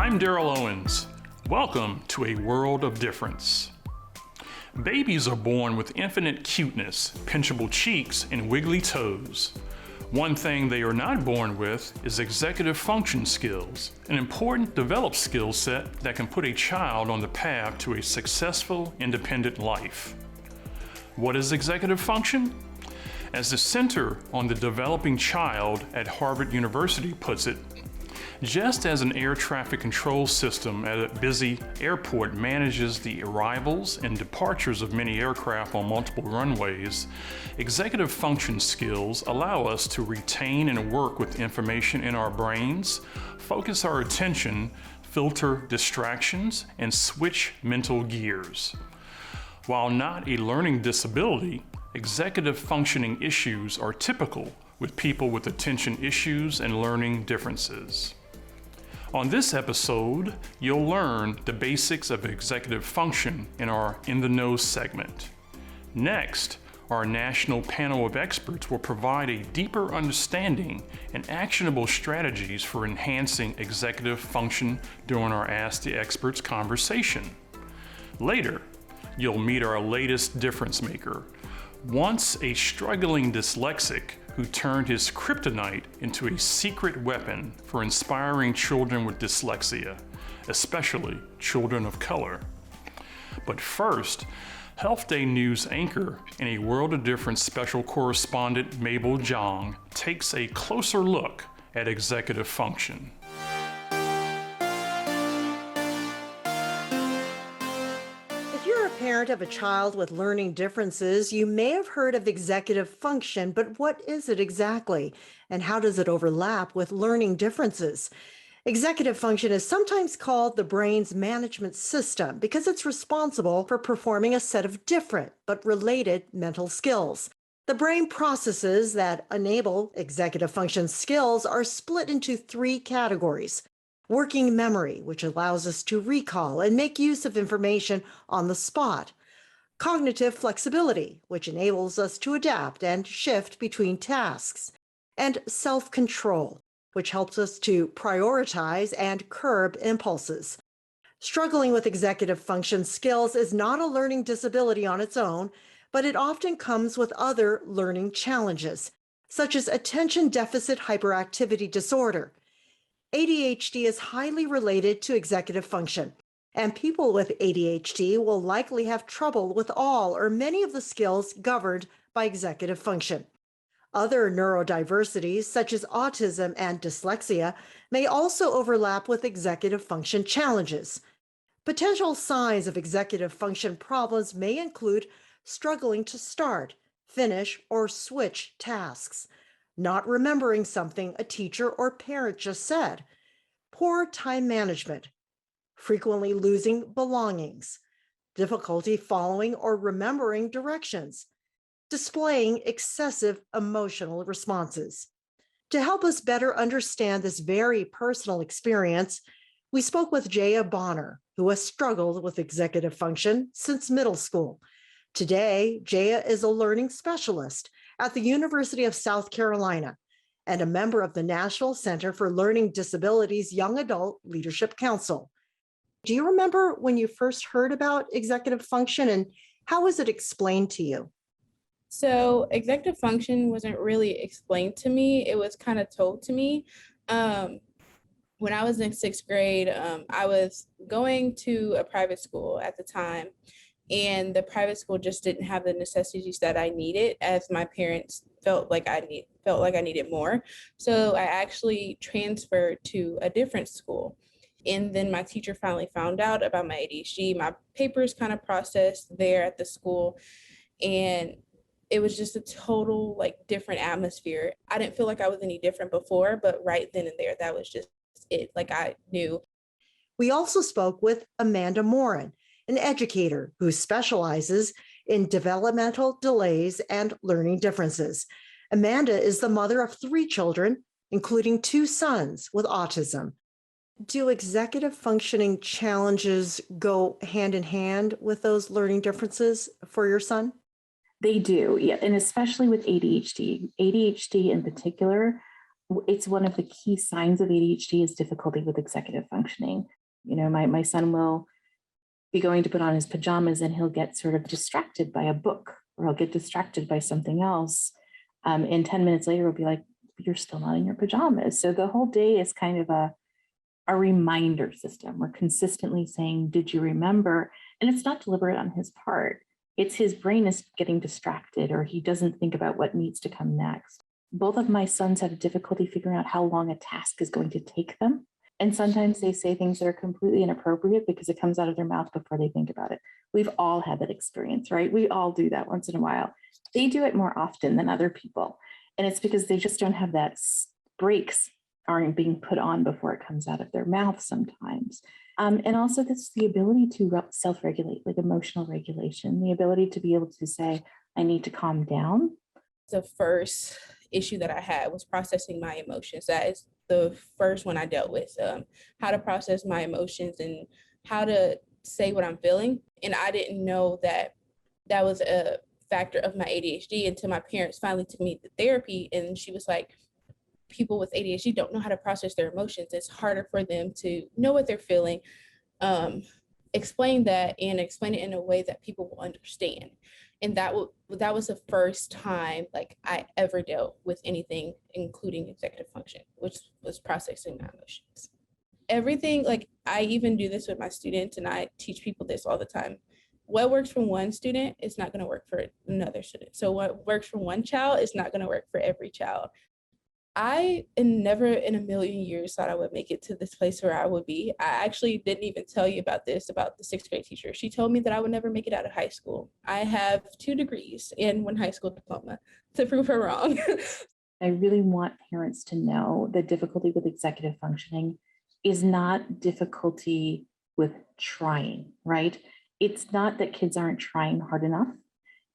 I'm Daryl Owens. Welcome to A World of Difference. Babies are born with infinite cuteness, pinchable cheeks, and wiggly toes. One thing they are not born with is executive function skills, an important developed skill set that can put a child on the path to a successful, independent life. What is executive function? As the Center on the Developing Child at Harvard University puts it, just as an air traffic control system at a busy airport manages the arrivals and departures of many aircraft on multiple runways, executive function skills allow us to retain and work with information in our brains, focus our attention, filter distractions, and switch mental gears. While not a learning disability, executive functioning issues are typical with people with attention issues and learning differences. On this episode, you'll learn the basics of executive function in our In the Know segment. Next, our national panel of experts will provide a deeper understanding and actionable strategies for enhancing executive function during our Ask the Experts conversation. Later, you'll meet our latest difference maker, once a struggling dyslexic who turned his Kryptonite into a secret weapon for inspiring children with dyslexia, especially children of color. But first, Health Day News anchor and A World of Difference special correspondent Mabel Jong takes a closer look at executive function. Parent of a child with learning differences, you may have heard of executive function, but what is it exactly? And how does it overlap with learning differences? Executive function is sometimes called the brain's management system because it's responsible for performing a set of different but related mental skills. The brain processes that enable executive function skills are split into three categories. Working memory, which allows us to recall and make use of information on the spot. Cognitive flexibility, which enables us to adapt and shift between tasks. And self-control, which helps us to prioritize and curb impulses. Struggling with executive function skills is not a learning disability on its own, but it often comes with other learning challenges, such as attention deficit hyperactivity disorder. ADHD is highly related to executive function, and people with ADHD will likely have trouble with all or many of the skills governed by executive function. Other neurodiversities, such as autism and dyslexia, may also overlap with executive function challenges. Potential signs of executive function problems may include struggling to start, finish, or switch tasks, not remembering something a teacher or parent just said, poor time management, frequently losing belongings, difficulty following or remembering directions, displaying excessive emotional responses. To help us better understand this very personal experience, we spoke with Jaya Bonner, who has struggled with executive function since middle school. Today, Jaya is a learning specialist at the University of South Carolina and a member of the National Center for Learning Disabilities Young Adult Leadership Council. Do you remember when you first heard about executive function and how was it explained to you? So executive function wasn't really explained to me. It was kind of told to me. When I was in sixth grade, I was going to a private school at the time, and the private school just didn't have the necessities that I needed, as my parents felt like I needed more. So I actually transferred to a different school. And then my teacher finally found out about my ADHD. My papers kind of processed there at the school, and it was just a total different atmosphere. I didn't feel like I was any different before, but right then and there, that was just it. I knew. We also spoke with Amanda Morin, an educator who specializes in developmental delays and learning differences. Amanda is the mother of 3 children, including 2 sons with autism. Do executive functioning challenges go hand in hand with those learning differences for your son? They do, yeah, and especially with ADHD. ADHD in particular It's one of the key signs of ADHD is difficulty with executive functioning. My son will be going to put on his pajamas and he'll get sort of distracted by a book, or he'll get distracted by something else. And 10 minutes later, we'll be like, you're still not in your pajamas. So the whole day is kind of a reminder system. We're consistently saying, did you remember? And it's not deliberate on his part. It's his brain is getting distracted, or he doesn't think about what needs to come next. Both of my sons have difficulty figuring out how long a task is going to take them. And sometimes they say things that are completely inappropriate because it comes out of their mouth before they think about it. We've all had that experience, right? We all do that once in a while. They do it more often than other people. And it's because they just don't have that brakes aren't being put on before it comes out of their mouth sometimes. And also this the ability to self-regulate, like emotional regulation, the ability to be able to say, I need to calm down. The first issue that I had was processing my emotions. That is the first one I dealt with, how to process my emotions and how to say what I'm feeling. And I didn't know that that was a factor of my ADHD until my parents finally took me to therapy. And she was like, people with ADHD don't know how to process their emotions. It's harder for them to know what they're feeling, explain that, and explain it in a way that people will understand. And that was the first time like I ever dealt with anything, including executive function, which was processing my emotions. Everything, like I even do this with my students, and I teach people this all the time. What works for one student is not going to work for another student. So what works for one child is not going to work for every child. I never in a million years thought I would make it to this place where I would be. I actually didn't even tell you about the 6th grade teacher. She told me that I would never make it out of high school. I have 2 degrees and 1 high school diploma to prove her wrong. I really want parents to know that difficulty with executive functioning is not difficulty with trying, right? It's not that kids aren't trying hard enough.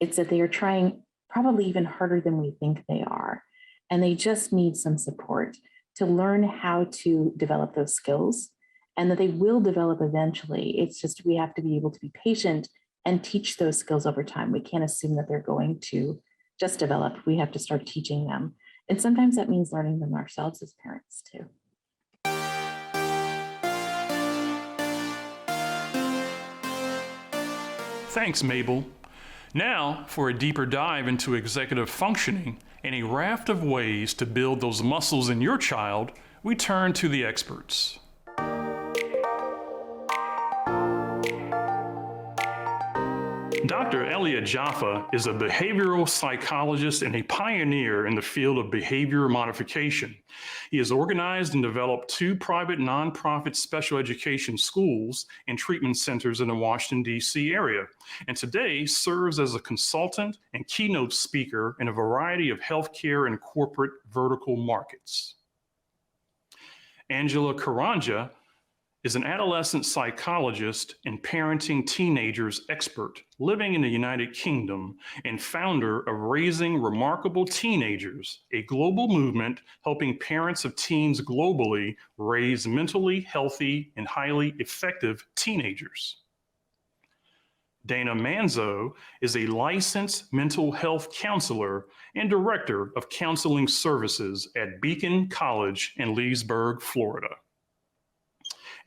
It's that they are trying probably even harder than we think they are. And they just need some support to learn how to develop those skills, and that they will develop eventually. It's just we have to be able to be patient and teach those skills over time. We can't assume that they're going to just develop. We have to start teaching them. And sometimes that means learning them ourselves as parents too. Thanks, Mabel. Now, for a deeper dive into executive functioning and a raft of ways to build those muscles in your child, we turn to the experts. Dr. Elia Jaffa is a behavioral psychologist and a pioneer in the field of behavior modification. He has organized and developed 2 private nonprofit special education schools and treatment centers in the Washington, D.C. area, and today serves as a consultant and keynote speaker in a variety of healthcare and corporate vertical markets. Angela Karanja is an adolescent psychologist and parenting teenagers expert living in the United Kingdom and founder of Raising Remarkable Teenagers, a global movement helping parents of teens globally raise mentally healthy and highly effective teenagers. Dana Manzo is a licensed mental health counselor and director of counseling services at Beacon College in Leesburg, Florida.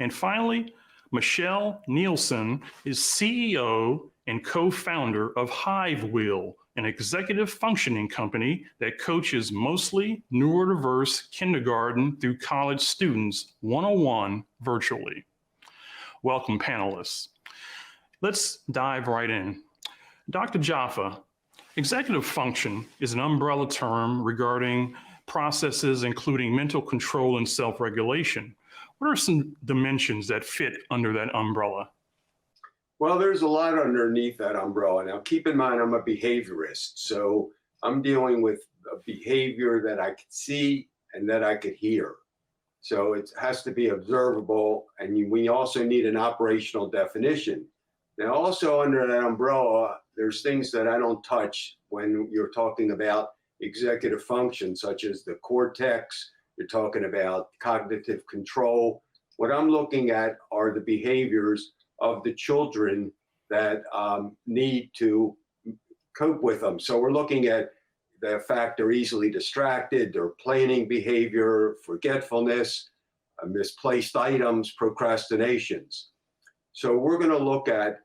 And finally, Michelle Nielsen is CEO and co-founder of HiveWheel, an executive functioning company that coaches mostly neurodiverse kindergarten through college students one-on-one virtually. Welcome, panelists. Let's dive right in. Dr. Jaffa, executive function is an umbrella term regarding processes including mental control and self-regulation. What are some dimensions that fit under that umbrella? Well, there's a lot underneath that umbrella. Now, keep in mind, I'm a behaviorist, so I'm dealing with a behavior that I could see and that I could hear. So it has to be observable, and we also need an operational definition. Now, also under that umbrella, there's things that I don't touch when you're talking about executive function, such as the cortex. You're talking about cognitive control. What I'm looking at are the behaviors of the children that need to cope with them. So we're looking at the fact they're easily distracted, their planning behavior, forgetfulness, misplaced items, procrastinations. So we're going to look at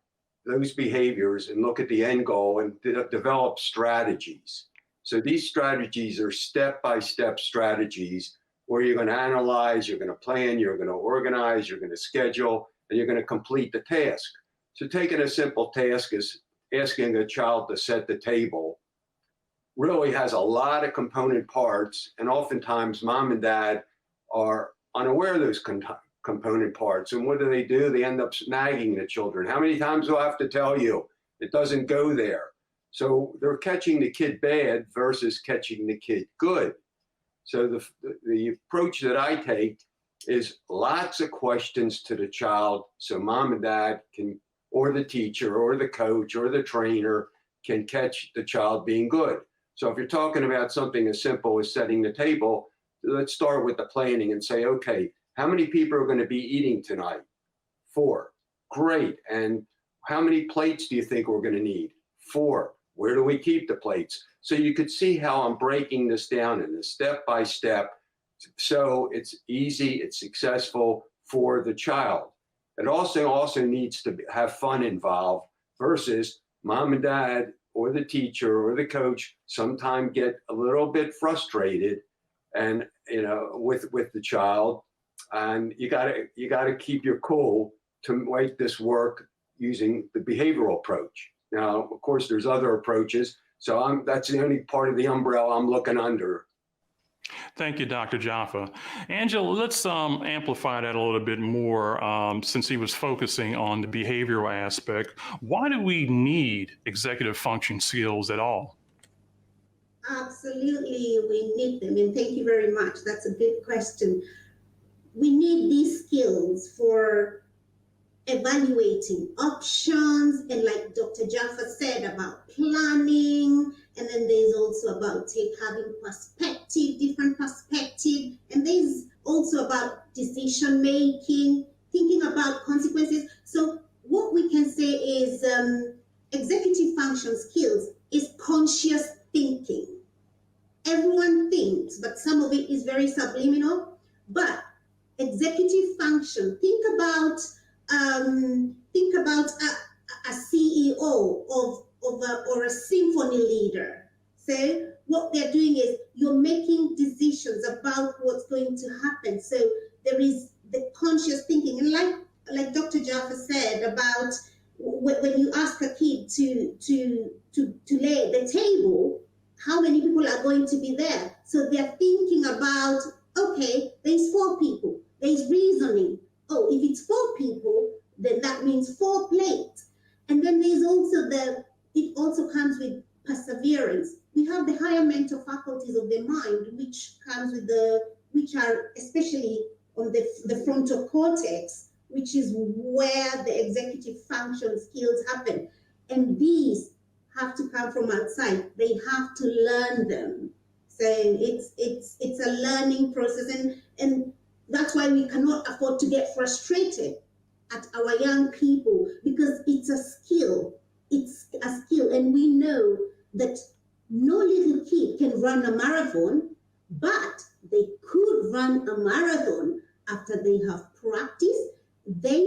those behaviors and look at the end goal and develop strategies. So these strategies are step-by-step strategies where you're going to analyze, you're going to plan, you're going to organize, you're going to schedule, and you're going to complete the task. So taking a simple task is asking a child to set the table really has a lot of component parts, and oftentimes mom and dad are unaware of those component parts. And what do? They end up nagging the children. How many times do I have to tell you? It doesn't go there. So they're catching the kid bad versus catching the kid good. So the approach that I take is lots of questions to the child so mom and dad can, or the teacher or the coach or the trainer can catch the child being good. So if you're talking about something as simple as setting the table, let's start with the planning and say, okay, how many people are going to be eating tonight? 4. Great. And how many plates do you think we're going to need? 4. Where do we keep the plates? So you could see how I'm breaking this down in a step by step. So it's easy, it's successful for the child. It also needs to have fun involved versus mom and dad or the teacher or the coach sometimes get a little bit frustrated and with the child, and you gotta keep your cool to make this work using the behavioral approach. Now, of course, there's other approaches, so that's the only part of the umbrella I'm looking under. Thank you, Dr. Jaffa. Angela, let's amplify that a little bit more since he was focusing on the behavioral aspect. Why do we need executive function skills at all? Absolutely, we need them, and thank you very much. That's a good question. We need these skills for evaluating options, and like Dr. Jaffa said, about planning, and then there's also about having perspective, different perspective, and there's also about decision making, thinking about consequences. So what we can say is executive function skills is conscious thinking. Everyone thinks, but some of it is very subliminal. But executive function, think about a CEO or a symphony leader. So what they're doing is you're making decisions about what's going to happen. So there is the conscious thinking, and like Dr. Jaffa said about when you ask a kid to lay the table, how many people are going to be there? So they're thinking about, okay, there's 4 people. There's reasoning. Oh, if it's 4 people, then that means 4 plates. And then there's also it also comes with perseverance. We have the higher mental faculties of the mind, which are especially on the frontal cortex, which is where the executive function skills happen. And these have to come from outside. They have to learn them. So it's a learning process, and that's why we cannot afford to get frustrated at our young people, because it's a skill. It's a skill, and we know that no little kid can run a marathon, but they could run a marathon after they have practiced. They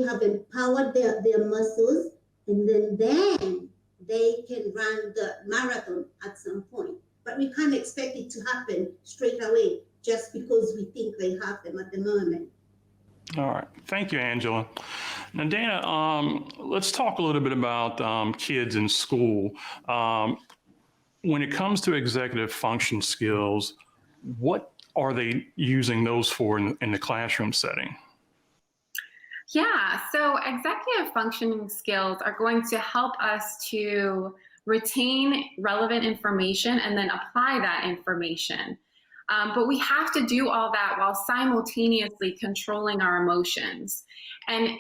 have empowered their muscles, and then they can run the marathon at some point. But we can't expect it to happen straight away just because we think they have them at the moment. All right. Thank you, Angela. Now, Dana, let's talk a little bit about kids in school. When it comes to executive function skills, what are they using those for in the classroom setting? Yeah, so executive functioning skills are going to help us to retain relevant information and then apply that information. But we have to do all that while simultaneously controlling our emotions. And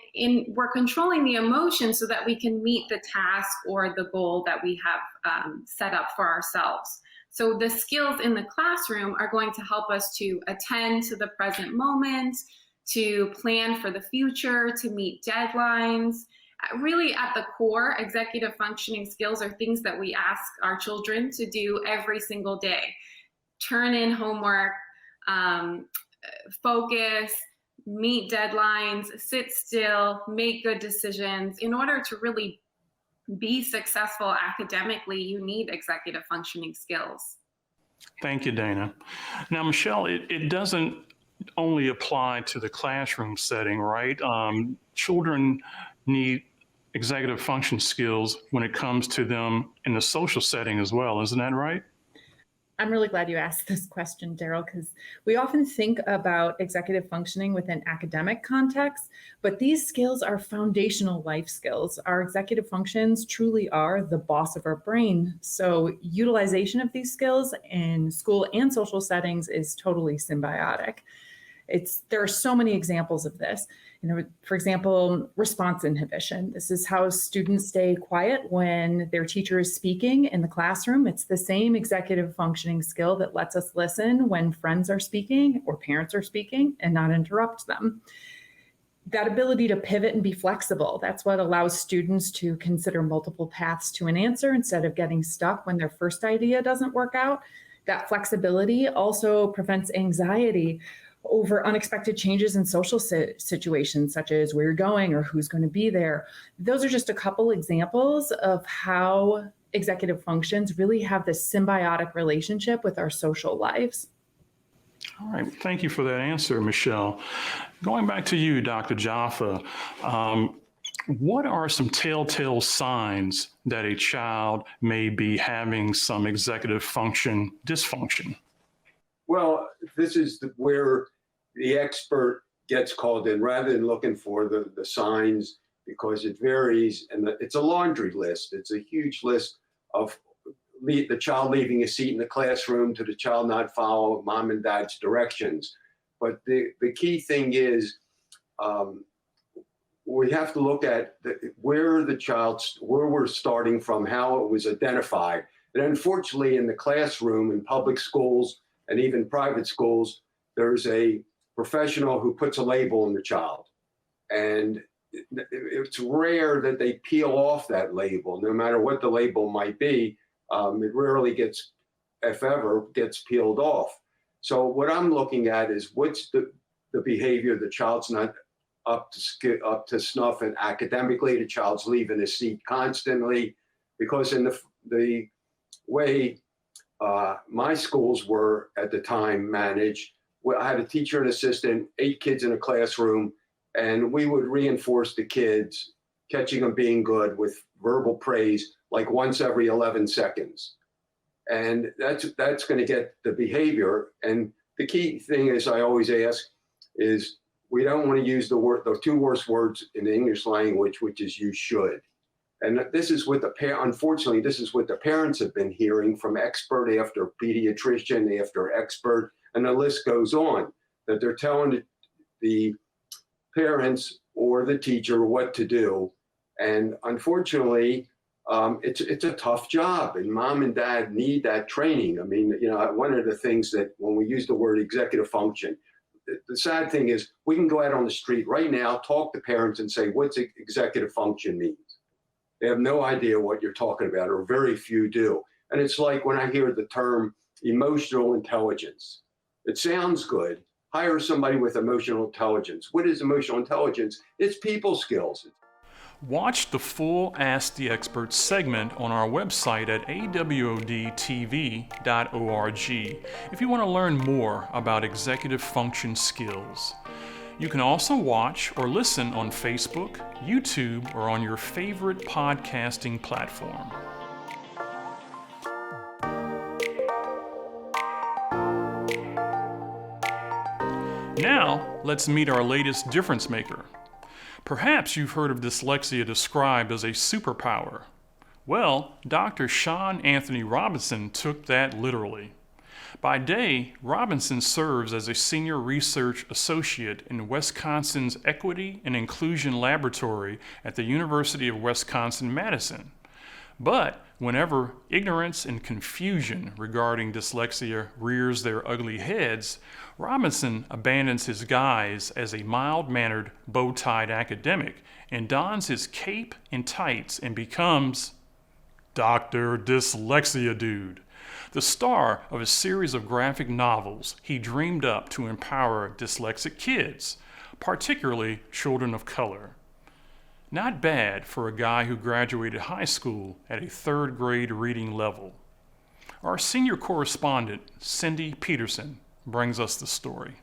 we're controlling the emotions so that we can meet the task or the goal that we have set up for ourselves. So the skills in the classroom are going to help us to attend to the present moment, to plan for the future, to meet deadlines, Really at the core, executive functioning skills are things that we ask our children to do every single day. Turn in homework, focus, meet deadlines, sit still, make good decisions. In order to really be successful academically, you need executive functioning skills. Thank you, Dana. Now, Michelle, it doesn't only apply to the classroom setting, right? Children need executive function skills when it comes to them in the social setting as well. Isn't that right? I'm really glad you asked this question, Daryl, because we often think about executive functioning within academic context, but these skills are foundational life skills. Our executive functions truly are the boss of our brain. So utilization of these skills in school and social settings is totally symbiotic. There are so many examples of this. For example, response inhibition. This is how students stay quiet when their teacher is speaking in the classroom. It's the same executive functioning skill that lets us listen when friends are speaking or parents are speaking and not interrupt them. That ability to pivot and be flexible, that's what allows students to consider multiple paths to an answer instead of getting stuck when their first idea doesn't work out. That flexibility also prevents anxiety over unexpected changes in social situations, such as where you're going or who's going to be there. Those are just a couple examples of how executive functions really have this symbiotic relationship with our social lives. All right, thank you for that answer, Michelle. Going back to you, Dr. Jaffa, what are some telltale signs that a child may be having some executive function dysfunction? Well, this is where the expert gets called in rather than looking for the signs, because it varies, and it's a laundry list. It's a huge list of the child leaving a seat in the classroom to the child not follow mom and dad's directions. But the key thing is we have to look at where we're starting from, how it was identified. And unfortunately, in the classroom, in public schools, and even private schools, there's a professional who puts a label on the child. And it's rare that they peel off that label, no matter what the label might be. It rarely gets, if ever, gets peeled off. So what I'm looking at is what's the behavior. The child's not up to snuff, and academically, the child's leaving his seat constantly, because in the way my schools were at the time managed, I had a teacher and assistant, 8 kids in a classroom, and we would reinforce the kids, catching them being good with verbal praise like once every 11 seconds. And that's going to get the behavior. And the key thing is, I always ask, is we don't want to use the 2 worst words in the English language, which is "you should." And this is what unfortunately, this is what the parents have been hearing from expert after pediatrician after expert, and the list goes on, that they're telling the parents or the teacher what to do. And unfortunately, it's a tough job, and mom and dad need that training. I mean, one of the things that when we use the word executive function, the sad thing is we can go out on the street right now, talk to parents and say, what's executive function means? They have no idea what you're talking about, or very few do. And it's like when I hear the term emotional intelligence, it sounds good. Hire somebody with emotional intelligence. What is emotional intelligence? It's people skills. Watch the full Ask the Expert segment on our website at awodtv.org if you want to learn more about executive function skills. You can also watch or listen on Facebook, YouTube, or on your favorite podcasting platform. Now, let's meet our latest difference maker. Perhaps you've heard of dyslexia described as a superpower. Well, Dr. Sean Anthony Robinson took that literally. By day, Robinson serves as a senior research associate in Wisconsin's Equity and Inclusion Laboratory at the University of Wisconsin-Madison. But whenever ignorance and confusion regarding dyslexia rears their ugly heads, Robinson abandons his guise as a mild-mannered, bow-tied academic and dons his cape and tights and becomes Dr. Dyslexia Dude, the star of a series of graphic novels he dreamed up to empower dyslexic kids, particularly children of color. Not bad for a guy who graduated high school at a third grade reading level. Our senior correspondent, Cindy Peterson, brings us the story.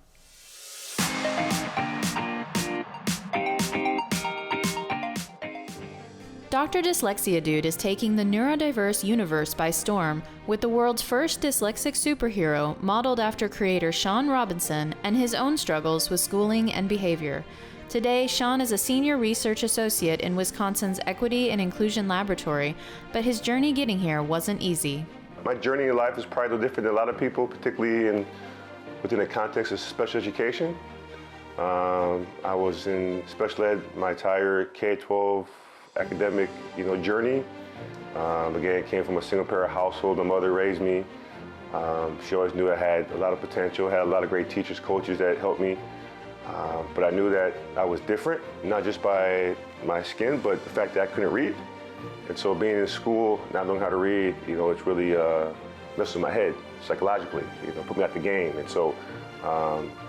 Dr. Dyslexia Dude is taking the neurodiverse universe by storm with the world's first dyslexic superhero modeled after creator Sean Robinson and his own struggles with schooling and behavior. Today, Sean is a senior research associate in Wisconsin's Equity and Inclusion Laboratory, but his journey getting here wasn't easy. My journey in life is probably different than a lot of people, particularly within the context of special education. I was in special ed my entire K-12 academic, journey. Again, came from a single parent household. My mother raised me. She always knew I had a lot of potential, had a lot of great teachers, coaches that helped me. But I knew that I was different, not just by my skin, but the fact that I couldn't read. And so being in school, not knowing how to read, it's really messed with my head psychologically, put me out the game. And so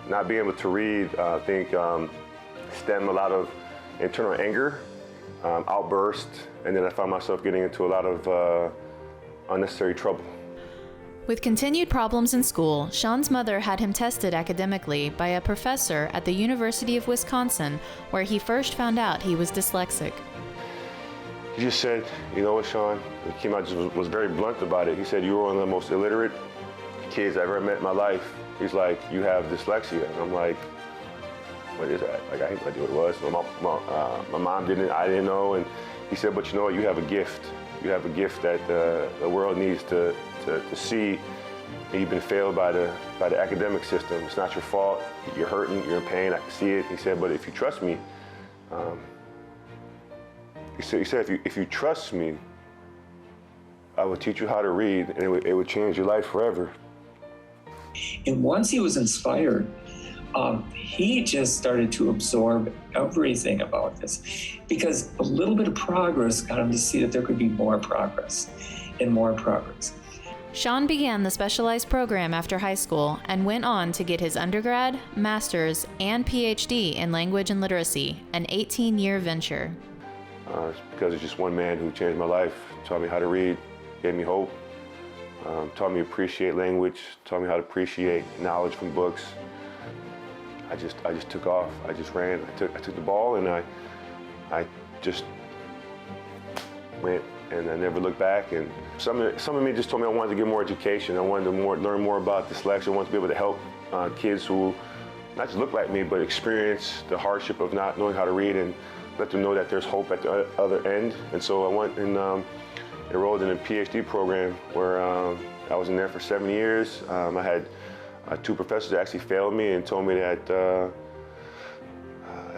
not being able to read, I think stemmed a lot of internal anger, outburst, and then I found myself getting into a lot of unnecessary trouble. With continued problems in school, Sean's mother had him tested academically by a professor at the University of Wisconsin, where he first found out he was dyslexic. He just said, you know what, Sean? He came out, just was very blunt about it. He said, you were one of the most illiterate kids I've ever met in my life. He's like, you have dyslexia. And I'm like, what is that? Like, I had no idea what it was. My mom didn't, I didn't know. And he said, but you know what, you have a gift. You have a gift that the world needs to see. You've been failed by the academic system. It's not your fault. You're hurting, you're in pain, I can see it. He said, but if you trust me, he said if you trust me, I will teach you how to read, and it would change your life forever. And once he was inspired, he just started to absorb everything about this, because a little bit of progress got him to see that there could be more progress and more progress. Sean began the specialized program after high school and went on to get his undergrad, master's, and PhD in language and literacy, an 18-year venture. It's because it's just one man who changed my life, taught me how to read, gave me hope, taught me to appreciate language, taught me how to appreciate knowledge from books. I just took off. I just ran. I took the ball, and I just went, and I never looked back. And some of me just told me I wanted to get more education. I wanted to learn more about dyslexia. I wanted to be able to help kids who not just look like me, but experience the hardship of not knowing how to read, and let them know that there's hope at the other end. And so I went and enrolled in a PhD program where I was in there for 7 years. I had 2 professors that actually failed me and told me that that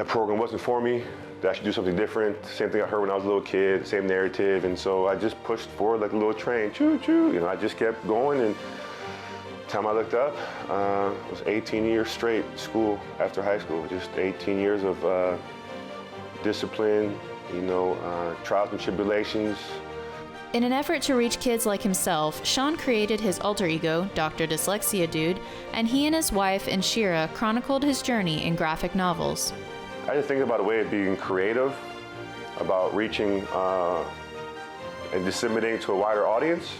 program wasn't for me, that I should do something different. Same thing I heard when I was a little kid, same narrative. And so I just pushed forward like a little train, choo choo. I just kept going, and the time I looked up, it was 18 years straight school after high school, just 18 years of discipline, trials and tribulations. In an effort to reach kids like himself, Sean created his alter ego, Dr. Dyslexia Dude, and he and his wife, Inshira, chronicled his journey in graphic novels. I just think about a way of being creative, about reaching and disseminating to a wider audience.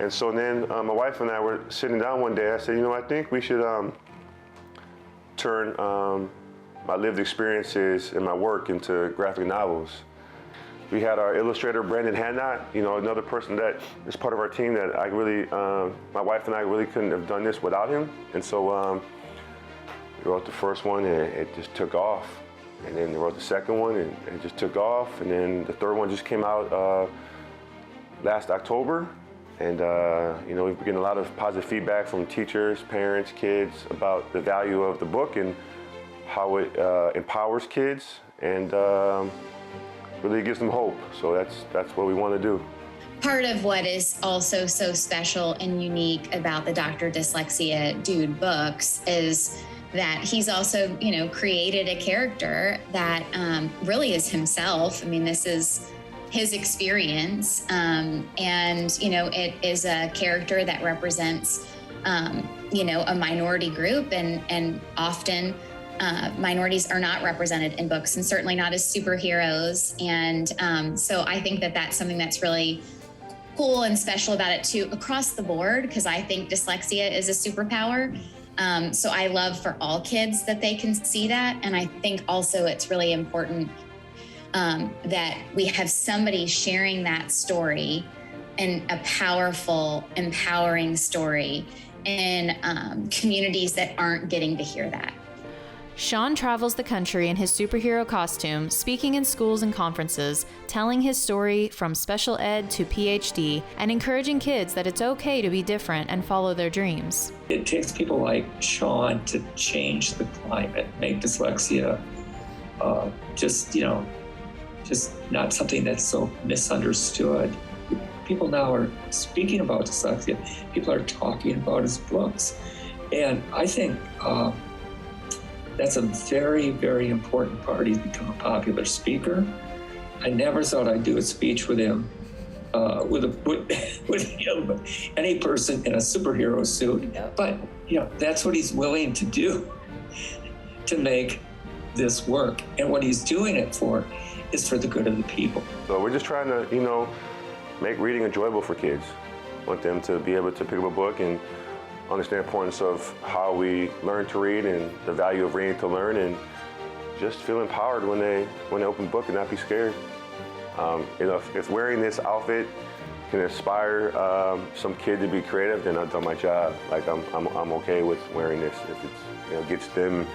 And so then my wife and I were sitting down one day. I said, I think we should turn my lived experiences and my work into graphic novels. We had our illustrator, Brandon Hannott, another person that is part of our team that I really, my wife and I really couldn't have done this without him. And so we wrote the first one, and it just took off. And then we wrote the second one, and it just took off. And then the third one just came out last October. And we've been getting a lot of positive feedback from teachers, parents, kids about the value of the book and how it empowers kids. And really gives them hope. So that's what we want to do. Part of what is also so special and unique about the Dr. Dyslexia Dude books is that he's also, created a character that really is himself. I mean, this is his experience. And, it is a character that represents, a minority group, and often minorities are not represented in books, and certainly not as superheroes. And so I think that that's something that's really cool and special about it too, across the board, because I think dyslexia is a superpower. So I love for all kids that they can see that. And I think also it's really important that we have somebody sharing that story, and a powerful, empowering story in communities that aren't getting to hear that. Sean travels the country in his superhero costume, speaking in schools and conferences, telling his story from special ed to PhD, and encouraging kids that it's okay to be different and follow their dreams. It takes people like Sean to change the climate, make dyslexia just not something that's so misunderstood. People now are speaking about dyslexia. People are talking about his books. And I think that's a very, very important part. He's become a popular speaker. I never thought I'd do a speech with him, with him, any person in a superhero suit. But that's what he's willing to do to make this work. And what he's doing it for is for the good of the people. So we're just trying to, make reading enjoyable for kids. Want them to be able to pick up a book and understand the importance of how we learn to read and the value of reading to learn, and just feel empowered when they open a book and not be scared. If wearing this outfit can inspire some kid to be creative, then I've done my job. Like I'm okay with wearing this if it gets them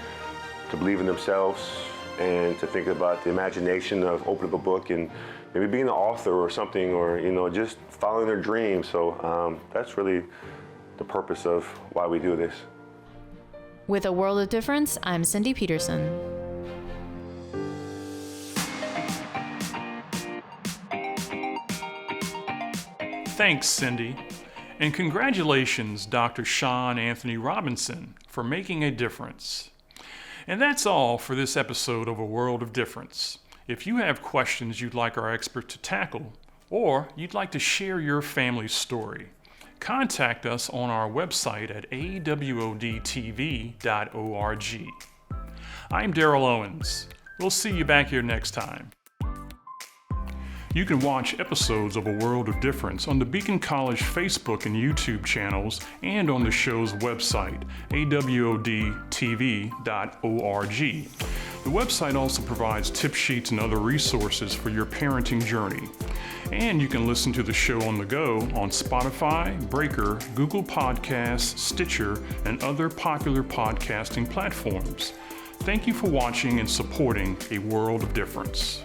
to believe in themselves and to think about the imagination of opening a book and maybe being an author or something, or just following their dreams. So that's really the purpose of why we do this. With A World of Difference, I'm Cindy Peterson. Thanks, Cindy. And congratulations, Dr. Sean Anthony Robinson, for making a difference. And that's all for this episode of A World of Difference. If you have questions you'd like our expert to tackle, or you'd like to share your family's story, contact us on our website at awodtv.org. I'm Daryl Owens. We'll see you back here next time. You can watch episodes of A World of Difference on the Beacon College Facebook and YouTube channels, and on the show's website, awodtv.org. The website also provides tip sheets and other resources for your parenting journey. And you can listen to the show on the go on Spotify, Breaker, Google Podcasts, Stitcher, and other popular podcasting platforms. Thank you for watching and supporting A World of Difference.